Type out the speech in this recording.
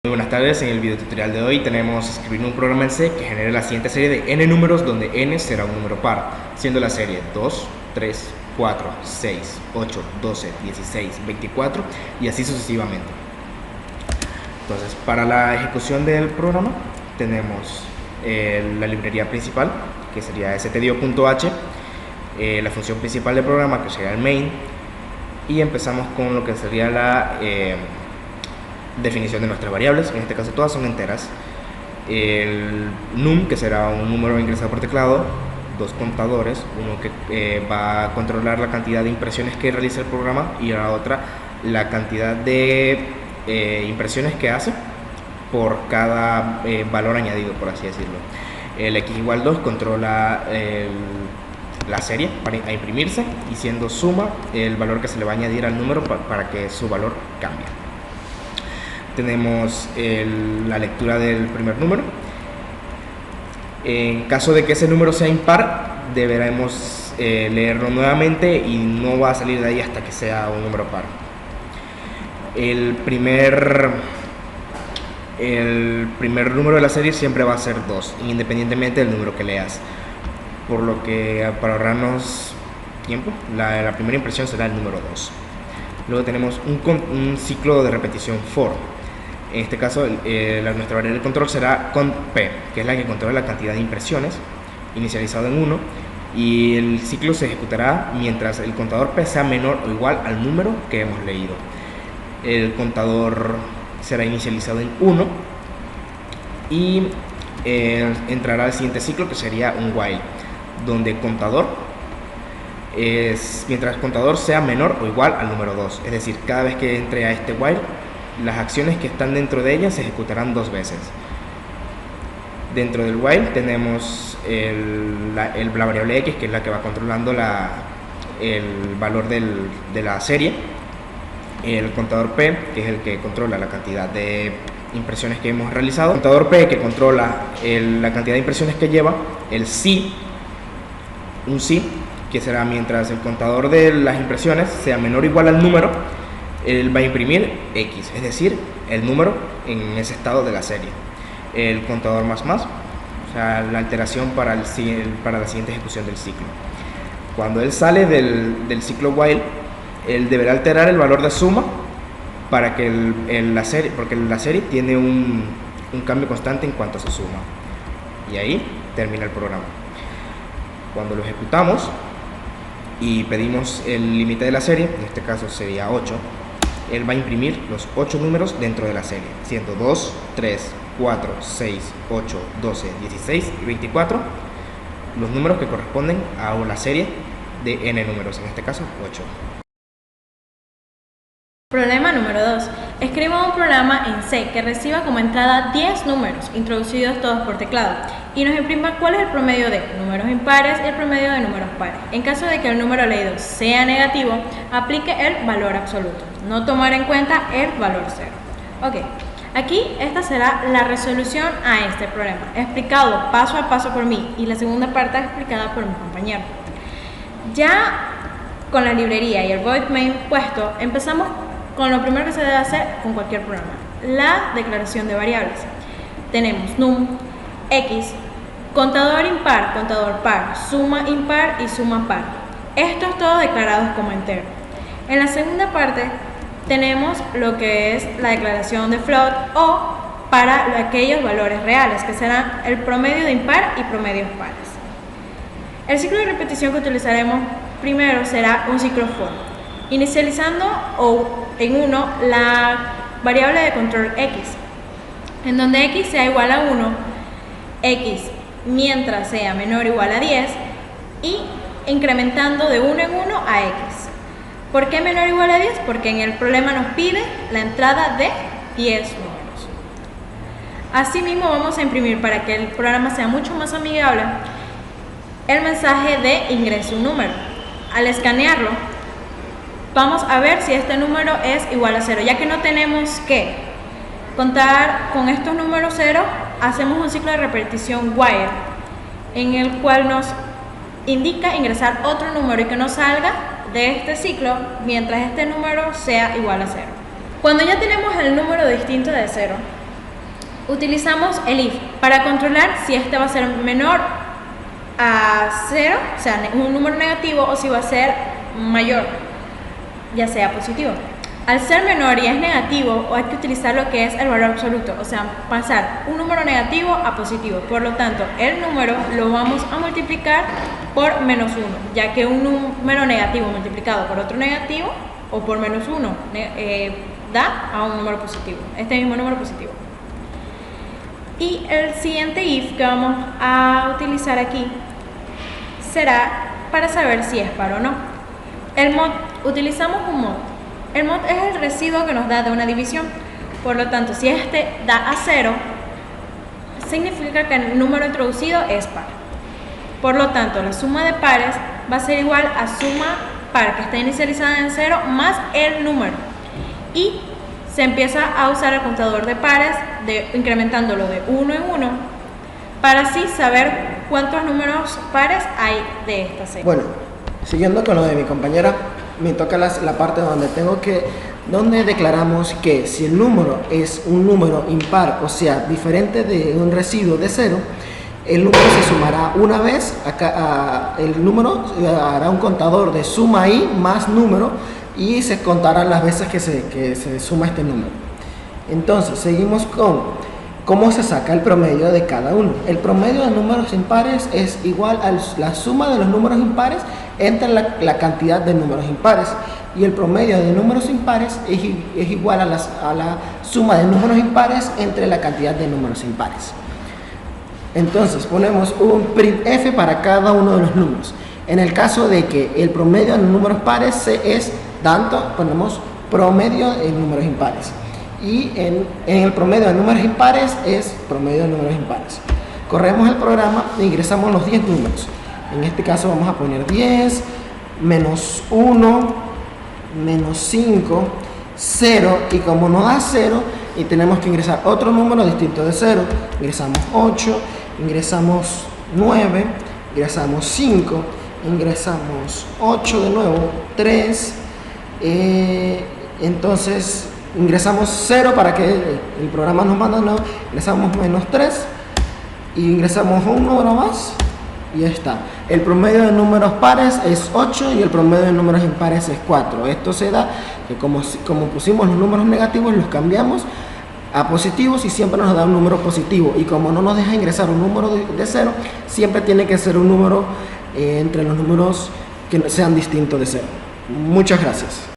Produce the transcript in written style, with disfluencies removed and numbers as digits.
Muy buenas tardes, en el video tutorial de hoy tenemos escribir un programa en C que genere la siguiente serie de n números donde n será un número par, siendo la serie 2, 3, 4, 6, 8, 12, 16, 24 y así sucesivamente. Entonces, para la ejecución del programa tenemos la librería principal, que sería stdio.h, la función principal del programa, que sería el main, y empezamos con lo que sería la definición de nuestras variables. En este caso todas son enteras. El num, que será un número ingresado por teclado, dos contadores, uno que va a controlar la cantidad de impresiones que realiza el programa y la otra la cantidad de impresiones que hace por cada valor añadido, por así decirlo. El x igual 2 controla la serie para imprimirse, y siendo suma el valor que se le va a añadir al número para que su valor cambie. Tenemos la lectura del primer número. En caso de que ese número sea impar, deberemos leerlo nuevamente y no va a salir de ahí hasta que sea un número par. El primer número de la serie siempre va a ser 2, independientemente del número que leas. Por lo que, para ahorrarnos tiempo, la primera impresión será el número 2. Luego tenemos un ciclo de repetición for. En este caso, nuestra variable de control será cont p, que es la que controla la cantidad de impresiones, inicializado en 1, y el ciclo se ejecutará mientras el contador p sea menor o igual al número que hemos leído. El contador será inicializado en 1 y entrará al siguiente ciclo, que sería un while, donde contador mientras el contador sea menor o igual al número 2, es decir, cada vez que entre a este while, las acciones que están dentro de ella se ejecutarán 2 veces. Dentro del while tenemos la variable x, que es la que va controlando el valor de la serie. El contador p, que es el que controla la cantidad de impresiones que hemos realizado. El contador p, que controla la cantidad de impresiones que lleva. El si, un si, que será mientras el contador de las impresiones sea menor o igual al número, él va a imprimir x, es decir, el número en ese estado de la serie. El contador más, o sea, la alteración para la siguiente ejecución del ciclo. Cuando él sale del ciclo while, él deberá alterar el valor de suma para que porque la serie tiene un cambio constante en cuanto se suma. Y ahí termina el programa. Cuando lo ejecutamos y pedimos el límite de la serie, en este caso sería 8, él va a imprimir los 8 números dentro de la serie, siendo 2, 3, 4, 6, 8, 12, 16 y 24 los números que corresponden a una serie de n números, en este caso 8. Problema número 2. Escriba un programa en C que reciba como entrada 10 números, introducidos todos por teclado, y nos imprima cuál es el promedio de números impares y el promedio de números pares. En caso de que el número leído sea negativo, aplique el valor absoluto, no tomar en cuenta el valor 0. Ok, aquí esta será la resolución a este problema, explicado paso a paso por mí, y la segunda parte explicada por mi compañero. Ya con la librería y el void main puesto, empezamos con lo primero que se debe hacer con cualquier programa: la declaración de variables. Tenemos num, x, contador impar, contador par, suma impar y suma par. Estos todos declarados como entero. En la segunda parte tenemos lo que es la declaración de float, o para aquellos valores reales, que serán el promedio de impar y promedios pares. El ciclo de repetición que utilizaremos primero será un ciclo for, inicializando en 1 la variable de control x, en donde x sea igual a 1, x mientras sea menor o igual a 10, y incrementando de 1 en 1 a x. ¿Por qué menor o igual a 10? Porque en el problema nos pide la entrada de 10 números. Asimismo, vamos a imprimir, para que el programa sea mucho más amigable, el mensaje de ingrese un número. Al escanearlo, vamos a ver si este número es igual a 0. Ya que no tenemos que contar con estos números 0, hacemos un ciclo de repetición while, en el cual nos indica ingresar otro número y que no salga de este ciclo mientras este número sea igual a 0. Cuando ya tenemos el número distinto de 0, Utilizamos el if para controlar si este va a ser menor a 0, o sea, un número negativo, o si va a ser mayor, ya sea positivo. Al ser menor y es negativo, hay que utilizar lo que es el valor absoluto, o sea, pasar un número negativo a positivo. Por lo tanto, el número lo vamos a multiplicar por menos 1, ya que un número negativo multiplicado por otro negativo o por menos 1 da a un número positivo, este mismo número positivo. Y el siguiente if que vamos a utilizar aquí será para saber si es par o no. El mod, utilizamos un mod. El mod es el residuo que nos da de una división. Por lo tanto, si este da a 0, significa que el número introducido es par. Por lo tanto, la suma de pares va a ser igual a suma par que está inicializada en 0 más el número. Y se empieza a usar el contador de pares, incrementándolo de 1 en 1, para así saber cuántos números pares hay de esta serie. Bueno, siguiendo con lo de mi compañera, me toca la parte donde declaramos que si el número es un número impar, o sea, diferente de un residuo de 0, el número se sumará una vez, el número hará un contador de suma i más número, y se contarán las veces que se suma este número. Entonces, seguimos con cómo se saca el promedio de cada uno. El promedio de números impares es igual a la suma de los números impares entre la cantidad de números impares. Y el promedio de números impares es igual a la suma de números impares entre la cantidad de números impares. Entonces, ponemos un printf para cada uno de los números. En el caso de que el promedio de números pares es tanto, ponemos promedio en números impares. Y en el promedio de números impares es promedio de números impares. Corremos el programa e ingresamos los 10 números. En este caso vamos a poner 10, menos 1, menos 5, 0. Y como no da 0, y tenemos que ingresar otro número distinto de 0, ingresamos 8, ingresamos 9, ingresamos 5, ingresamos 8 de nuevo, 3, entonces ingresamos 0 para que el programa nos manda nuevo, ingresamos menos 3 y ingresamos un número más y ya está. El promedio de números pares es 8 y el promedio de números impares es 4. Esto se da que como pusimos los números negativos, los cambiamos a positivos y siempre nos da un número positivo, y como no nos deja ingresar un número de 0, siempre tiene que ser un número entre los números que sean distintos de 0. Muchas gracias.